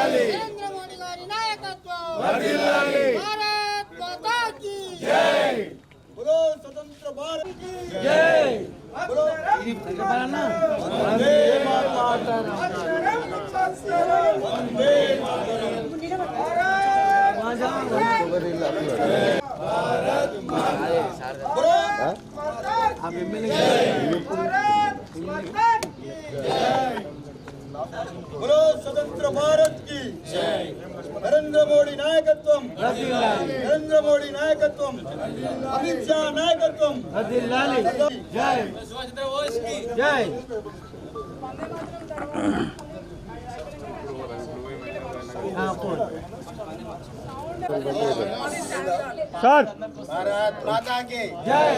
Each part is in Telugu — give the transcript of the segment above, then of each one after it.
నరేంద్ర మోడీ గారి నాయకత్వం భారత్ మాతా కీ జై బోలో స్వతంత్ర భారత్ కీ జై బోలో వందే మాతరం వందే మాతరం भारत बोलो स्वतंत्र भारत की जय नरेंद्र मोदी नायकत्वम नरेंद्र मोदी नायकत्वम अमित शाह नायकत्वम जय जय सर भारत माता की जय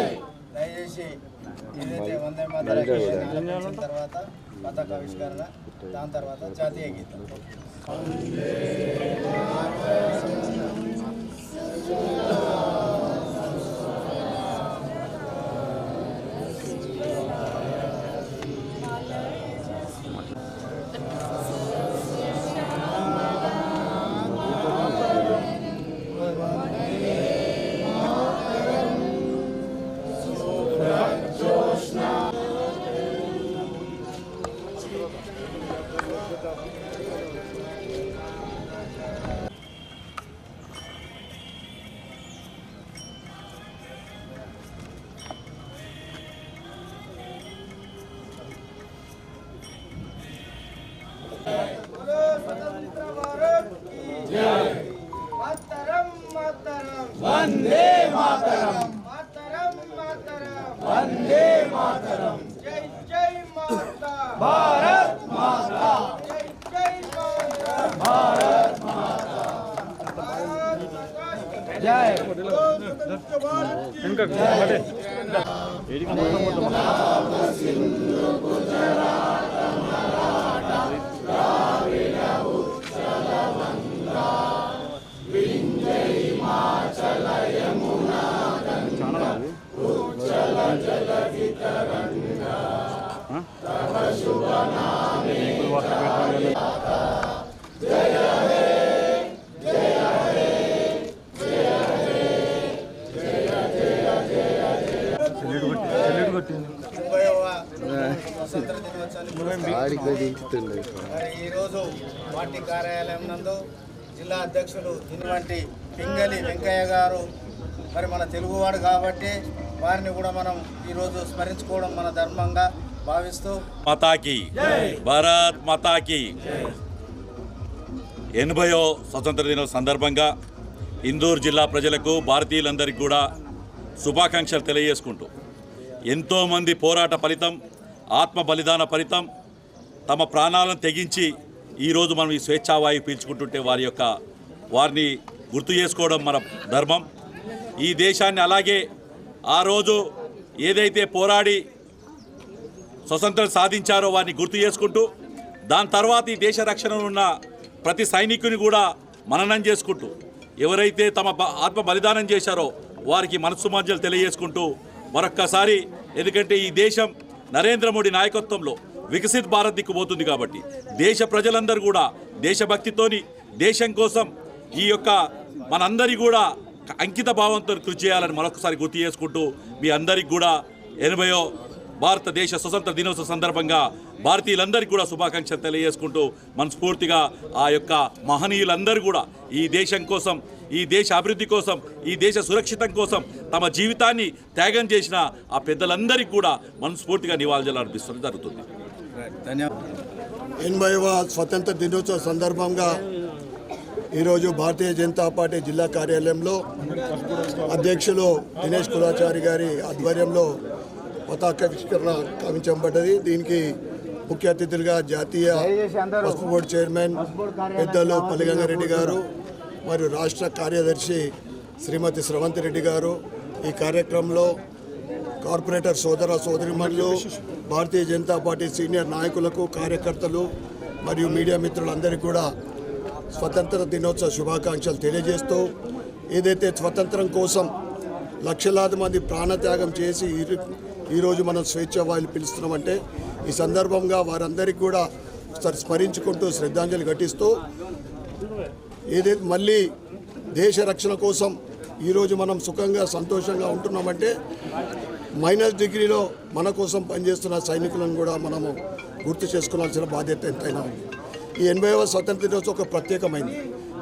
దయచేసి ఏదైతే వందే మాతరం తర్వాత పతాక ఆవిష్కరణ దాని తర్వాత జాతీయ గీతం वंदे मातरम मातरम मातरम वंदे मातरम जय जय माता भारत माता जय जय माता भारत माता जय इनका हटे एडी सिंधु गुजरात मराठा द्राविड़ उत्कल गंगा हिमाचल यमुना गंगा उज्जल जलधि तरंगा तव शुभ नामे जय हे जय हे जय हे जय जय जय ఈరోజు పార్టీ కార్యాలయం నందు జిల్లా అధ్యక్షులు ఇటువంటి పింగళి వెంకయ్య గారు మరి మన తెలుగువాడు కాబట్టి వారిని కూడా మనం ఈరోజు స్మరించుకోవడం మన ధర్మంగా భావిస్తూ మాతాకి భారత్ మాతాకి 80వ స్వతంత్ర దినం సందర్భంగా ఇందూరు జిల్లా ప్రజలకు భారతీయులందరికీ కూడా శుభాకాంక్షలు తెలియజేసుకుంటూ ఎంతోమంది పోరాట ఫలితం ఆత్మ బలిదాన ఫలితం తమ ప్రాణాలను తెగించి ఈరోజు మనం ఈ స్వేచ్ఛావాయువు పీల్చుకుంటుంటే వారిని గుర్తు చేసుకోవడం మన ధర్మం. ఈ దేశాన్ని అలాగే ఆ రోజు ఏదైతే పోరాడి స్వతంత్రం సాధించారో వారిని గుర్తు చేసుకుంటూ దాని తర్వాత ఈ దేశ రక్షణలో ఉన్న ప్రతి సైనికుని కూడా మననం చేసుకుంటూ ఎవరైతే తమ ఆత్మ బలిదానం చేశారో వారికి మనస్సుమాంజలు తెలియజేసుకుంటూ మరొక్కసారి ఎందుకంటే ఈ దేశం నరేంద్ర మోడీ నాయకత్వంలో వికసిత్ భారత్ దిక్కు పోతుంది కాబట్టి దేశ ప్రజలందరూ కూడా దేశభక్తితోని దేశం కోసం ఈ యొక్క మనందరి కూడా అంకిత భావంతో కృషి చేయాలని మరొకసారి గుర్తు చేసుకుంటూ మీ అందరికి కూడా 80వ భారతదేశ స్వతంత్ర దినోత్సవ సందర్భంగా భారతీయులందరికీ కూడా శుభాకాంక్షలు తెలియజేసుకుంటూ మనస్ఫూర్తిగా ఆ యొక్క మహనీయులందరూ కూడా ఈ దేశం కోసం ఈ దేశ అభివృద్ధి కోసం ఈ దేశ సురక్షితం కోసం తమ జీవితాన్ని త్యాగం చేసిన ఆ పెద్దలందరికీ కూడా మనస్ఫూర్తిగా నివాళులు అర్పిస్తూ జరుగుతుంది. ధన్యవాదాలు. 80వ స్వతంత్ర దినోత్సవ సందర్భంగా ఈరోజు భారతీయ జనతా పార్టీ జిల్లా కార్యాలయంలో అధ్యక్షులు దినేష్ కులాచారి గారి ఆధ్వర్యంలో పతాకావిష్కరణ కావించబడ్డది. దీనికి ముఖ్య అతిథులుగా జాతీయ పసుపు బోర్డు చైర్మన్ పెద్దలు పల్లిగంగారెడ్డి గారు మరియు రాష్ట్ర కార్యదర్శి శ్రీమతి స్రవంతి రెడ్డి గారు, ఈ కార్యక్రమంలో కార్పొరేటర్ సోదర సోదరిమణులు, భారతీయ జనతా పార్టీ సీనియర్ నాయకులకు, కార్యకర్తలు మరియు మీడియా మిత్రులందరికీ కూడా స్వతంత్ర దినోత్సవ శుభాకాంక్షలు తెలియజేస్తూ, ఏదైతే స్వతంత్రం కోసం లక్షలాది మంది ప్రాణత్యాగం చేసి ఈరోజు మనం స్వేచ్ఛ వాయులు పిలుస్తున్నామంటే ఈ సందర్భంగా వారందరికీ కూడా స్మరించుకుంటూ శ్రద్ధాంజలి ఘటిస్తూ ఏదైతే మళ్ళీ దేశ రక్షణ కోసం ఈరోజు మనం సుఖంగా సంతోషంగా ఉంటున్నామంటే మైనస్ డిగ్రీలో మన కోసం పనిచేస్తున్న సైనికులను కూడా మనము గుర్తు చేసుకోవాల్సిన బాధ్యత ఎంతైనా ఉంది. ఈ 80వ స్వతంత్ర దినోత్సవం ఒక ప్రత్యేకమైంది.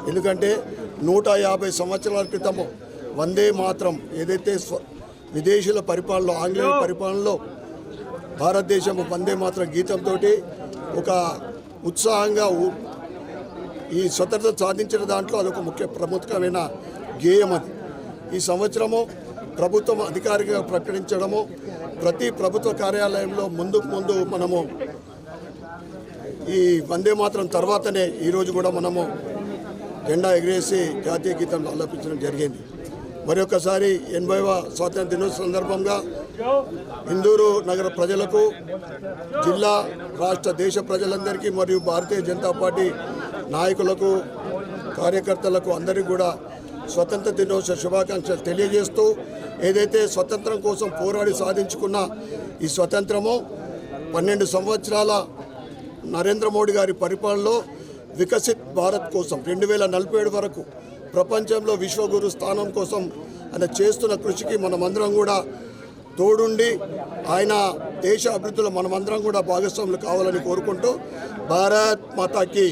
ఎందుకంటే 150 సంవత్సరాల క్రితము వందే మాత్రం ఏదైతే విదేశీయుల పరిపాలనలో ఆంగ్లేయుల పరిపాలనలో భారతదేశం వందే మాత్రం గీతంతో ఒక ఉత్సాహంగా ఈ స్వతంత్రత సాధించిన దాంట్లో అదొక ప్రముఖమైన గేయం అది. ఈ సంవత్సరము ప్రభుత్వం అధికారికంగా ప్రకటించడము, ప్రతి ప్రభుత్వ కార్యాలయంలో ముందు మనము ఈ వందే మాత్రం తర్వాతనే ఈరోజు కూడా మనము జెండా ఎగిరేసి జాతీయ గీతం ఆలపించడం జరిగింది. మరొకసారి 80వ స్వాతంత్ర దినోత్సవం సందర్భంగా ఇందూరు నగర ప్రజలకు, జిల్లా రాష్ట్ర దేశ ప్రజలందరికీ మరియు భారతీయ జనతా పార్టీ నాయకులకు, కార్యకర్తలకు అందరికీ కూడా స్వతంత్ర దినోత్సవ శుభాకాంక్షలు తెలియజేస్తూ, ఏదైతే స్వతంత్రం కోసం పోరాడి సాధించుకున్న ఈ స్వతంత్రము 12 సంవత్సరాల నరేంద్ర మోడీ గారి పరిపాలనలో వికసిత్ భారత్ కోసం 2047 వరకు ప్రపంచంలో విశ్వగురు స్థానం కోసం ఆయన చేస్తున్న కృషికి మనమందరం కూడా తోడుండి ఆయన దేశ అభివృద్ధిలో మనమందరం కూడా భాగస్వాములు కావాలని కోరుకుంటూ భారత్ మాతాకి